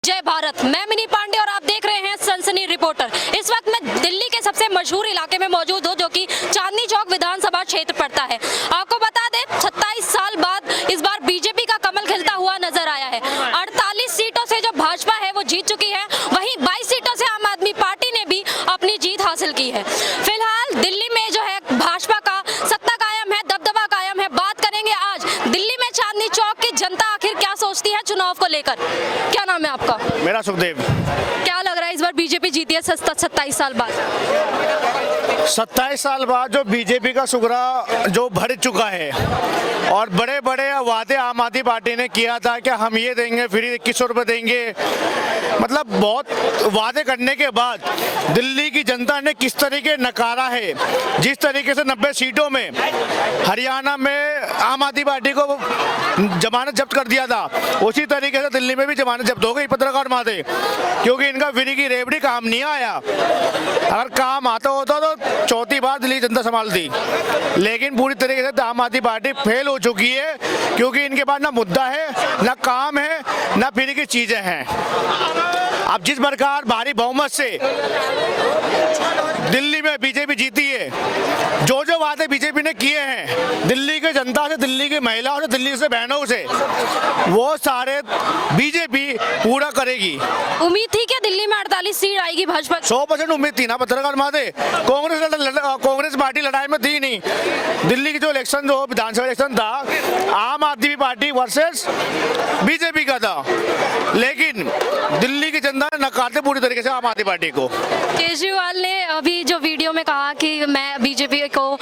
जय भारत। मैं मिनी पांडे और आप देख रहे हैं सनसनी रिपोर्टर। इस वक्त मैं दिल्ली के सबसे मशहूर इलाके में मौजूद हूं, जो कि चांदनी चौक विधानसभा क्षेत्र पड़ता है। आपको बता दें, 27 साल बाद इस बार बीजेपी का कमल खिलता हुआ नजर आया है। 48 सीटों से जो भाजपा है वो जीत चुकी है, वहीं 22 सीटों से आम आदमी पार्टी ने भी अपनी जीत हासिल की है। फिलहाल दिल्ली में जो है भाजपा का सत्ता कायम है, दबदबा कायम है। बात करेंगे आज दिल्ली में चांदनी चौक की जनता आखिर क्या सोचती है चुनाव को लेकर। क्या नाम है आपका? मेरा सुखदेव। क्या लग रहा है इस बार बीजेपी जीती है 27 साल बाद? 27 साल बाद जो बीजेपी का सुगरा जो भर चुका है और बड़े बड़े वादे आम आदमी पार्टी ने किया था कि हम ये देंगे, फ्री 2100 रुपये देंगे, मतलब बहुत वादे करने के बाद दिल्ली की जनता ने किस तरीके नकारा है। जिस तरीके से 90 सीटों में हरियाणा में आम आदमी पार्टी को जमानत जब्त कर दिया था, उसी तरीके से दिल्ली में भी जमानत जब्त हो गई पत्रकार माते, क्योंकि इनका फ्री की रेवड़ी काम नहीं आया। अगर काम आता होता तो चौथी बार दिल्ली जनता संभालती, लेकिन पूरी तरीके से आम आदमी पार्टी फेल हो चुकी है, क्योंकि इनके पास ना मुद्दा है, ना काम है, ना फ्री की चीजें हैं। अब जिस प्रकार भारी बहुमत से दिल्ली में बीजेपी जीती है, जो जो वादे बीजेपी ने किए हैं दिल्ली की जनता से, दिल्ली की महिलाओं से, दिल्ली से बहनों से, वो सारे बीजेपी पूरा करेगी। उम्मीद थी क्या दिल्ली में 48 सीट आएगी भाजपा? 100% उम्मीद थी ना पत्रकार माते। कांग्रेस पार्टी लड़ाई में थी नहीं। दिल्ली की जो इलेक्शन, जो विधानसभा इलेक्शन था, आम आदमी पार्टी वर्सेस बीजेपी का था, लेकिन दिल्ली की जनता ने नकारते पूरी तरीके से आम आदमी पार्टी को। केजरीवाल ने अभी जो वीडियो में कहा कि मैं बीजेपी को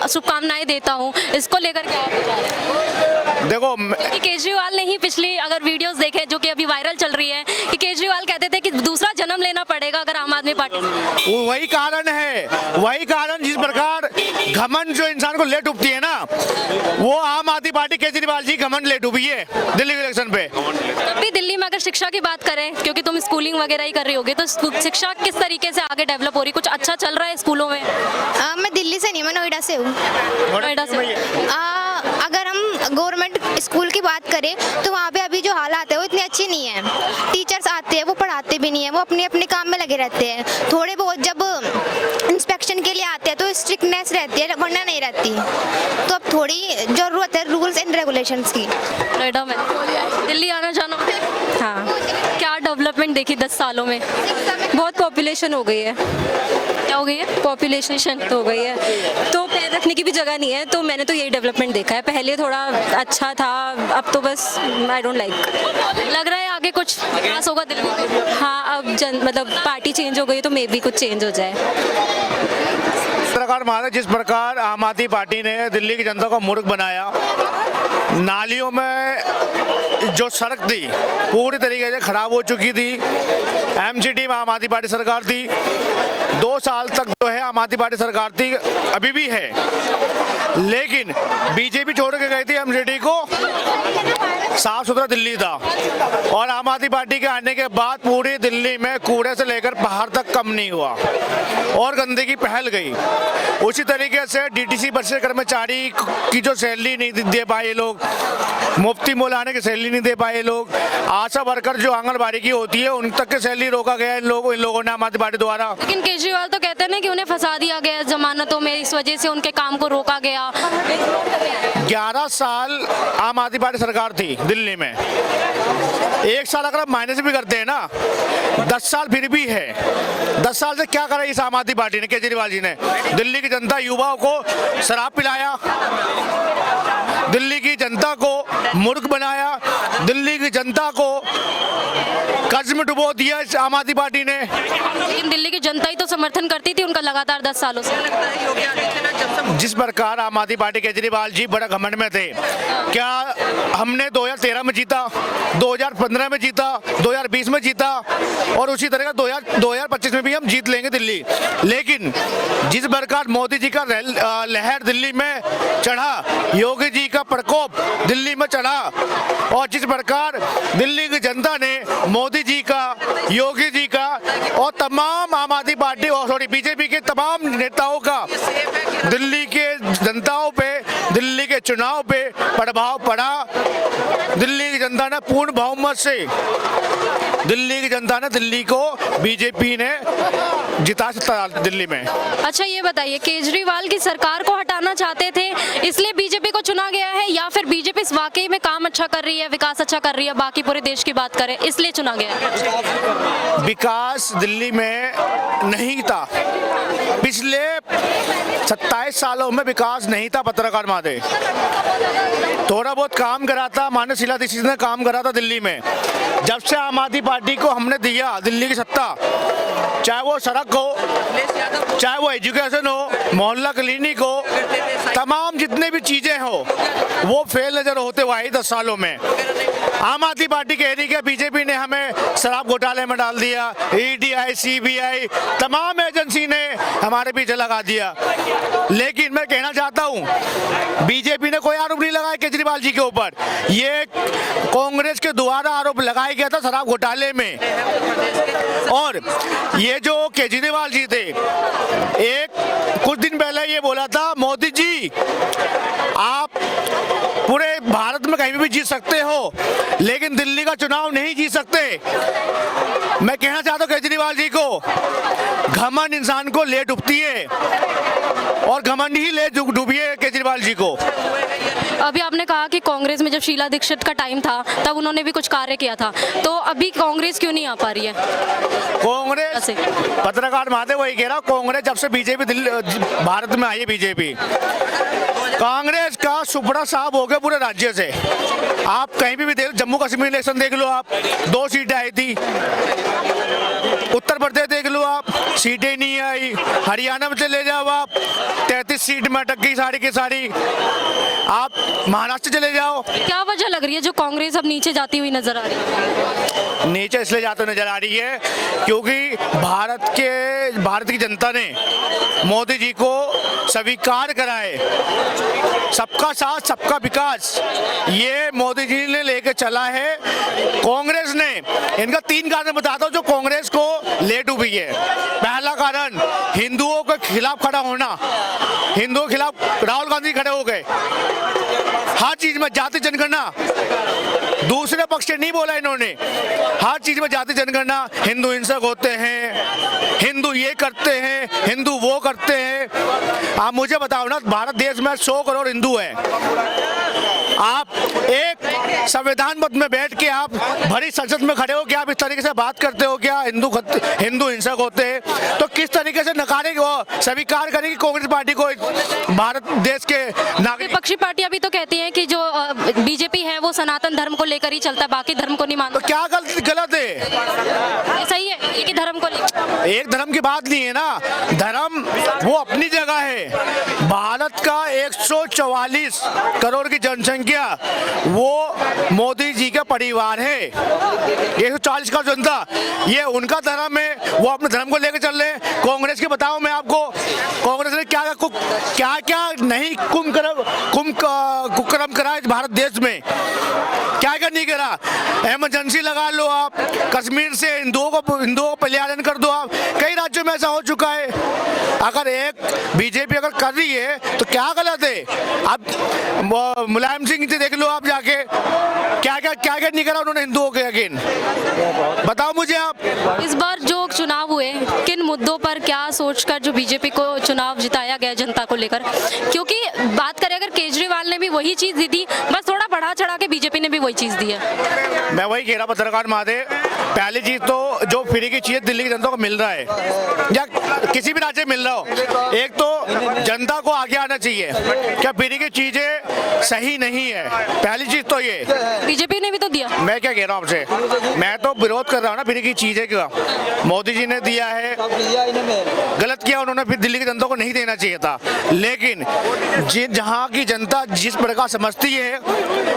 शुभकामनाएं देता हूं, इसको लेकर क्या आप बता रहे हैं? देखो, कि केजरीवाल ने ही पिछली अगर वीडियोस देखे जो कि अभी वायरल चल रही है, कि केजरीवाल कहते थे कि दूसरा जन्म लेना पड़ेगा अगर आम आदमी पार्टी। वही कारण है, वही कारण जिस प्रकार घमंड जो इंसान को ले डूबती है ना, वो आम आदमी पार्टी केजरीवाल जी घमंड ले डूबी है दिल्ली के इलेक्शन पे। तब भी दिल्ली में अगर शिक्षा की बात करें, क्योंकि तुम स्कूलिंग वगैरह ही कर रही होगी, तो शिक्षा किस तरीके से आगे डेवलप हो रही, कुछ अच्छा चल रहा है स्कूलों में? मैं दिल्ली से नहीं, मैं नोएडा से हूँ। नोएडा से। अगर हम गवर्नमेंट स्कूल की बात करें तो वहाँ पे अभी जो हालात है वो इतनी अच्छी नहीं है। टीचर्स आते हैं, वो पढ़ाते भी नहीं है, वो अपने अपने काम में लगे रहते हैं। थोड़े बहुत जब इंस्पेक्शन के लिए आते हैं तो स्ट्रिक्टनेस रहती है, वरना नहीं रहती। तो अब थोड़ी जरूरत है रूल्स एंड रेगुलेशंस की। नोएडा में दिल्ली आना जाना। हाँ, क्या डेवलपमेंट देखी 10 सालों में? बहुत पॉपुलेशन हो गई है। क्या हो गई है? पॉपुलेशन तो हो गई है, तो पैर रखने की भी जगह नहीं है। तो मैंने तो यही डेवलपमेंट देखा है। पहले थोड़ा अच्छा था, अब तो बस आई डोंट लाइक। लग रहा है आगे कुछ खास होगा दिल्ली में? हाँ, अब मतलब पार्टी चेंज हो गई तो मे बी कुछ चेंज हो जाए। पत्रकार मारे, जिस प्रकार आम आदमी पार्टी ने दिल्ली की जनता को मूर्ख बनाया, नालियों में जो सड़क थी पूरी तरीके से खराब हो चुकी थी। एमसीडी में आम आदमी पार्टी सरकार थी, 2 साल तक जो है आम आदमी पार्टी सरकार थी, अभी भी है, लेकिन बीजेपी छोड़ के गई थी एमसीडी को। साफ सुथरा दिल्ली था, और आम आदमी पार्टी के आने के बाद पूरी दिल्ली में कूड़े से लेकर पहाड़ तक कम नहीं हुआ और गंदगी फैल गई। उसी तरीके से डीटीसी बस से कर्मचारी की जो सैलरी नहीं दे पाए लोग, मुफ्ती मौलाना की सैलरी नहीं दे पाए लोग, आशा वर्कर जो आंगनबाड़ी की होती है उन तक की सैलरी रोका गया इन लोगों ने आम आदमी पार्टी द्वारा। लेकिन केजरीवाल तो कहते हैं ना कि उन्हें फंसा दिया गया जमानतों में, इस वजह से उनके काम को रोका गया। 11 साल आम आदमी पार्टी सरकार थी दिल्ली में। 1 साल अगर आप माइनस भी करते हैं ना, 10 साल फिर भी है। 10 साल से क्या करा इस आम आदमी पार्टी ने, केजरीवाल जी ने? दिल्ली की जनता युवाओं को शराब पिलाया, दिल्ली की जनता को मूर्ख बनाया, दिल्ली की जनता को कर्ज में डुबो दिया इस आम आदमी पार्टी ने। लेकिन दिल्ली की जनता ही तो समर्थन करती थी उनका लगातार 10 सालों से। जिस प्रकार आम आदमी पार्टी केजरीवाल जी बड़ा घमंड में थे, क्या हमने 2013 में जीता, 2015 में जीता, 2020 में जीता, और उसी तरह का 2025 में भी हम जीत लेंगे दिल्ली। लेकिन जिस प्रकार मोदी जी का लहर दिल्ली में चढ़ा, योगी जी का प्रकोप दिल्ली में चढ़ा, और जिस प्रकार दिल्ली की जनता ने मोदी जी का, योगी जी का और तमाम आम आदमी पार्टी और बीजेपी के तमाम नेताओं का दिल्ली के जनताओं पे, दिल्ली के चुनाव पे प्रभाव पड़ा। दिल्ली की जनता ने पूर्ण बहुमत से, दिल्ली की जनता ने दिल्ली को बीजेपी ने जिता दिल्ली में। अच्छा ये बताइए, केजरीवाल की सरकार को हटाना चाहते थे इसलिए बीजेपी को चुना गया है, या फिर बीजेपी वाकई में काम अच्छा कर रही है, विकास अच्छा कर रही है, बाकी पूरे देश की बात करें इसलिए चुना गया है? विकास दिल्ली में नहीं था, पिछले 27 सालों में विकास नहीं था। पत्रकार माधे थोड़ा बहुत काम करा था, माननीय शीला दीक्षित ने काम करा था दिल्ली में। जब से आम आदमी पार्टी को हमने दिया दिल्ली की सत्ता, चाहे वो सड़क हो, चाहे वो एजुकेशन हो, मोहल्ला क्लिनिक हो, तमाम जितने भी चीजें हो वो फेल नजर होते हुए आई 10 सालों में। आम आदमी पार्टी कह रही है बीजेपी ने हमें शराब घोटाले में डाल दिया, ईडीआई, सीबीआई तमाम एजेंसी ने हमारे पीछे लगा दिया। लेकिन मैं कहना चाहता हूं बीजेपी ने कोई आरोप नहीं लगाया केजरीवाल जी के ऊपर, ये कांग्रेस के द्वारा आरोप लगाया गया था शराब घोटाले में। और ये जो केजरीवाल जी थे, एक कुछ दिन पहले ये बोला था मोदी जी आप पूरे भारत में कहीं भी जीत सकते हो लेकिन दिल्ली का चुनाव नहीं जीत सकते। मैं कहना चाहता हूं केजरीवाल जी को, घमंड इंसान को ले डूबती है और घमंड ही ले डूबी है केजरीवाल जी को। अभी आपने कहा कि कांग्रेस में जब शीला दीक्षित का टाइम था तब उन्होंने भी कुछ कार्य किया था, तो अभी कांग्रेस क्यों नहीं आ पा रही है? कांग्रेस, पत्रकार माधे वही कह रहा, कांग्रेस जब से बीजेपी दिल्ली भारत में आई है, बीजेपी कांग्रेस का सुपड़ा साहब हो गया पूरे राज्य से। आप कहीं भी देख, जम्मू कश्मीर इलेक्शन देख लो आप, 2 सीटें आई थी। उत्तर प्रदेश देख लो आप, सीटें नहीं आई। हरियाणा में चले जाओ आप, 33 सीट में अटक गई सारी की सारी। आप महाराष्ट्र चले जाओ। क्या वजह लग रही है जो कांग्रेस अब नीचे जाती हुई नजर आ रही है? नीचे इसलिए जाते नजर आ रही है क्योंकि भारत की जनता ने मोदी जी को स्वीकार कराए, सबका साथ सबका विकास, ये मोदी जी ने लेके चला है। कांग्रेस ने, इनका 3 कारण बताता हूं जो कांग्रेस को ले डूबी है। पहला कारण हिंदुओं के खिलाफ खड़ा होना, हिंदुओं के खिलाफ राहुल गांधी खड़े हो गए हर चीज में, जाति जनगणना, दूसरे पक्ष से नहीं बोला इन्होंने, हर चीज में जाति जनगणना, हिंदू हिंसक होते हैं, हिंदू ये करते हैं, हिंदू वो करते हैं। आप मुझे बताओ ना, भारत देश में 100 करोड़ हिंदू है, आप एक संविधान पद में बैठ के आप भरी संसद में खड़े हो क्या आप इस तरीके से बात करते हो क्या हिंदू हिंसक होते हैं? तो किस तरीके से नकारेगी वो, स्वीकार करेगी कांग्रेस पार्टी को भारत देश के नागरिक? विपक्षी पार्टियां भी तो कहती हैं कि जो बीजेपी है वो सनातन धर्म को लेकर ही चलता है, बाकी धर्म को नहीं मानता। तो क्या गलत है? ये सही है, एक ही धर्म को लेकर। एक धर्म की बात नहीं है ना, धर्म वो अपनी जगह है। भारत का 144 करोड़ की जनसंख्या, वो मोदी जी का परिवार है। 140 का जनता, ये उनका धर्म है, वो अपने धर्म को लेकर चल रहे हैं। कांग्रेस के बताओ मैं आपको, कांग्रेस ने क्या क्या नहीं कुकर्म करा इस भारत देश में, क्या क्या नहीं करा। इमरजेंसी लगा लो आप, कश्मीर से हिंदुओं को पलायन कर दो आप, कई राज्यों में ऐसा हो चुका है। अगर एक बीजेपी अगर कर रही है तो क्या गलत है? अब मुलायम सिंह जी देख लो आप जाके, क्या नहीं करा उन्होंने हिंदुओं के अगेन, बताओ मुझे आप। इस बार जो चुनाव हुए, किन मुद्दों पर क्या सोचकर जो बीजेपी को चुनाव जिताया गया जनता को लेकर? क्योंकि बात करें अगर केजरीवाल ने भी वही चीज दी थी, बस थोड़ा बढ़ा चढ़ा के बीजेपी ने भी वही चीज दी है। मैं वही कह रहा पत्रकार माधे, पहली चीज तो जो फ्री की चीज दिल्ली की जनता को मिल रहा है या किसी भी राज्य में मिल रहा हो, एक तो जनता को आगे आना चाहिए, क्या फ्री की चीजें सही नहीं है, पहली चीज तो ये। बीजेपी ने भी तो दिया। मैं क्या कह रहा हूँ आपसे, मैं तो विरोध कर रहा हूँ ना फ्री की चीजें का। मोदी जी ने दिया है, गलत किया उन्होंने, फिर दिल्ली की जनता को नहीं देना चाहिए था। लेकिन जहाँ की जनता जिस प्रकार समझती है,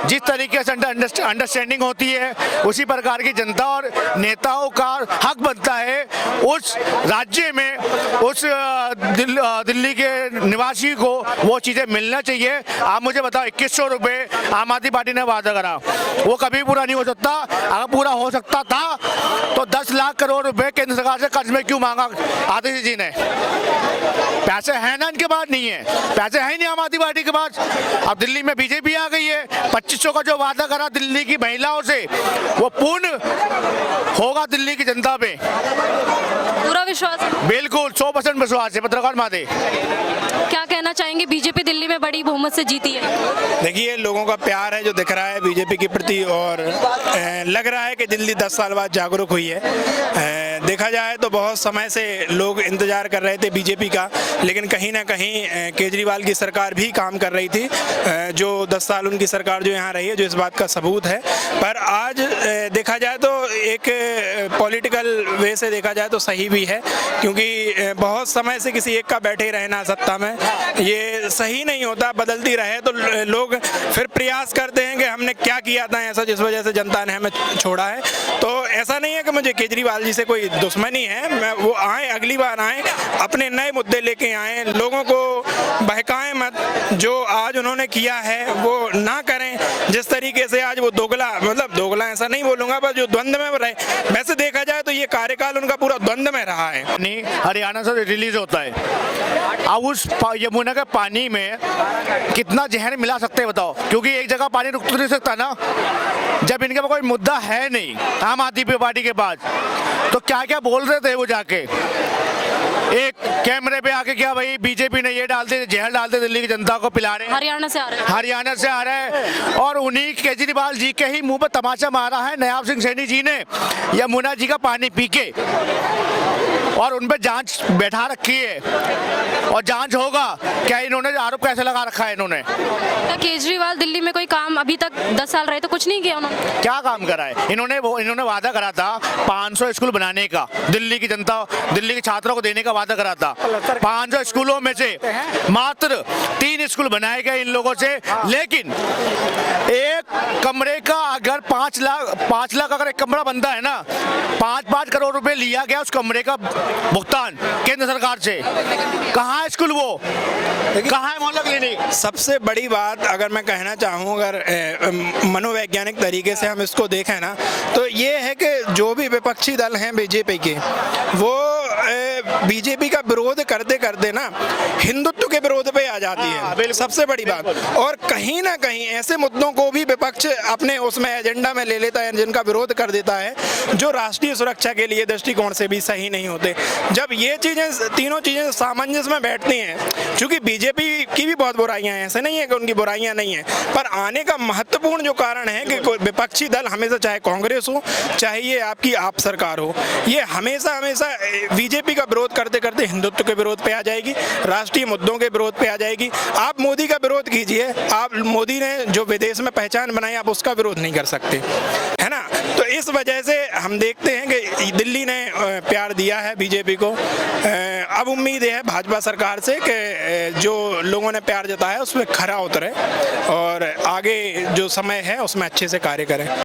जिस तरीके से अंडरस्टैंडिंग होती है, उसी प्रकार की जनता और नेताओं का हक बनता है उस राज्य में, उस दिल्ली के निवासी को वो चीज़ें मिलना चाहिए। आप मुझे बताओ, 2100 रुपये आम आदमी पार्टी ने वादा करा, वो कभी पूरा नहीं हो सकता। अगर पूरा हो सकता था तो 10 लाख करोड़ रुपए केंद्र सरकार से कर्ज में क्यों मांगा आतिशी जी ने? पैसे हैं ना इनके पास? नहीं है, पैसे हैं नहीं आम आदमी पार्टी के पास। अब दिल्ली में बीजेपी आ गई है, 2500 का जो वादा करा दिल्ली की महिलाओं से वो पूर्ण होगा दिल्ली की जनता पे। पूरा विश्वास है? बिल्कुल 100% विश्वास है। पत्रकार माधे, क्या कहना चाहेंगे? बीजेपी दिल्ली में बड़ी बहुमत से जीती है। देखिए, लोगों का प्यार है जो दिख रहा है बीजेपी के प्रति, और लग रहा है कि दिल्ली 10 साल बाद जागरूक हुई है। देखा जाए तो बहुत समय से लोग इंतजार कर रहे थे बीजेपी का, लेकिन कहीं ना कहीं केजरीवाल की सरकार भी काम कर रही थी, जो 10 साल उनकी सरकार जो यहाँ रही है, जो इस बात का सबूत है। पर आज देखा जाए तो एक पॉलिटिकल वे से देखा जाए तो सही भी है, क्योंकि बहुत समय से किसी एक का बैठे रहना सत्ता में ये सही नहीं होता। बदलती रहे तो लोग फिर प्रयास करते हैं कि हमने क्या किया था ऐसा जिस वजह से जनता ने हमें छोड़ा है। तो ऐसा नहीं है कि मुझे केजरीवाल जी से कोई दुश्मनी है, वो आए, अगली बार आए, अपने नए मुद्दे लेके आए, लोगों को बहकाएं मत। जो आज उन्होंने किया है वो ना करें। जिस तरीके से आज वो दोगला, मतलब दोगला ऐसा नहीं बोलूंगा, पर जो द्वंद्व में रहे, वैसे देखा जाए तो ये कार्यकाल उनका पूरा द्वंद्व में रहा है। पानी हरियाणा से रिलीज होता है, अब उस यमुना के पानी में कितना जहर मिला सकते हैं बताओ? क्योंकि एक जगह पानी रुक तो नहीं सकता ना। जब इनके पास कोई मुद्दा है नहीं आम आदमी पार्टी के पास, तो क्या क्या बोल रहे थे वो जाके एक कैमरे पे आके, क्या भाई बीजेपी ने ये डालते जहर डालते दिल्ली की जनता को पिला रहे हैं। हरियाणा से आ रहे हैं। हरियाणा से आ रहा है, और उन्हीं केजरीवाल जी के ही मुंह पर तमाचा मारा है नयाब सिंह सैनी जी ने यमुना जी का पानी पी के, और उन पे जांच बैठा रखी है, और जांच होगा। क्या इन्होंने आरोप कैसे लगा रखा है इन्होंने? क्या केजरीवाल दिल्ली में कोई काम अभी तक 10 साल रहे तो कुछ नहीं किया उन्होंने? क्या काम करा है इन्होंने वादा करा था 500 स्कूल बनाने का, दिल्ली की जनता, दिल्ली के छात्रों को देने का वादा करा था। 500 स्कूलों में से मात्र 3 स्कूल बनाए गए इन लोगों से। लेकिन एक कमरे का अगर 5 लाख अगर एक कमरा बनता है ना, 5-5 करोड़ रुपए लिया गया उस कमरे का भुगतान केंद्र सरकार से। कहाँ है स्कूल, वो कहाँ है मोहल्ला क्लिनिक? सबसे बड़ी बात अगर मैं कहना चाहूँ, अगर मनोवैज्ञानिक तरीके से हम इसको देखें ना, तो ये है कि जो भी विपक्षी दल हैं बीजेपी के, वो बीजेपी का विरोध करते करते ना हिंदुत्व के विरोध पे आ जाती है। सबसे बड़ी बात, और कहीं ना कहीं ऐसे मुद्दों को भी विपक्ष अपने उसमें एजेंडा में ले लेता है, जिनका विरोध कर देता है, जो राष्ट्रीय सुरक्षा के लिए दृष्टिकोण से भी सही नहीं होते। जब ये चीजें, तीनों चीजें सामंजस्य में बैठती हैं, क्योंकि बीजेपी की भी बहुत बुराइयां हैं, ऐसे नहीं है कि उनकी बुराइयां नहीं है, पर आने का महत्वपूर्ण जो कारण है कि विपक्षी दल हमेशा, चाहे कांग्रेस हो चाहे ये आपकी आप सरकार हो, ये हमेशा बीजेपी का विरोध करते करते हिंदुत्व के विरोध पे आ जाएगी, राष्ट्रीय मुद्दों के विरोध पे आ जाएगी। आप मोदी का विरोध कीजिए, आप मोदी ने जो विदेश में पहचान बनाई, आप उसका विरोध नहीं कर सकते, है ना। तो इस वजह से हम देखते हैं कि दिल्ली ने प्यार दिया है बीजेपी को। अब उम्मीद है भाजपा सरकार से कि जो लोगों ने प्यार जताया उस पर खरा उतरे, और आगे जो समय है उसमें अच्छे से कार्य करें।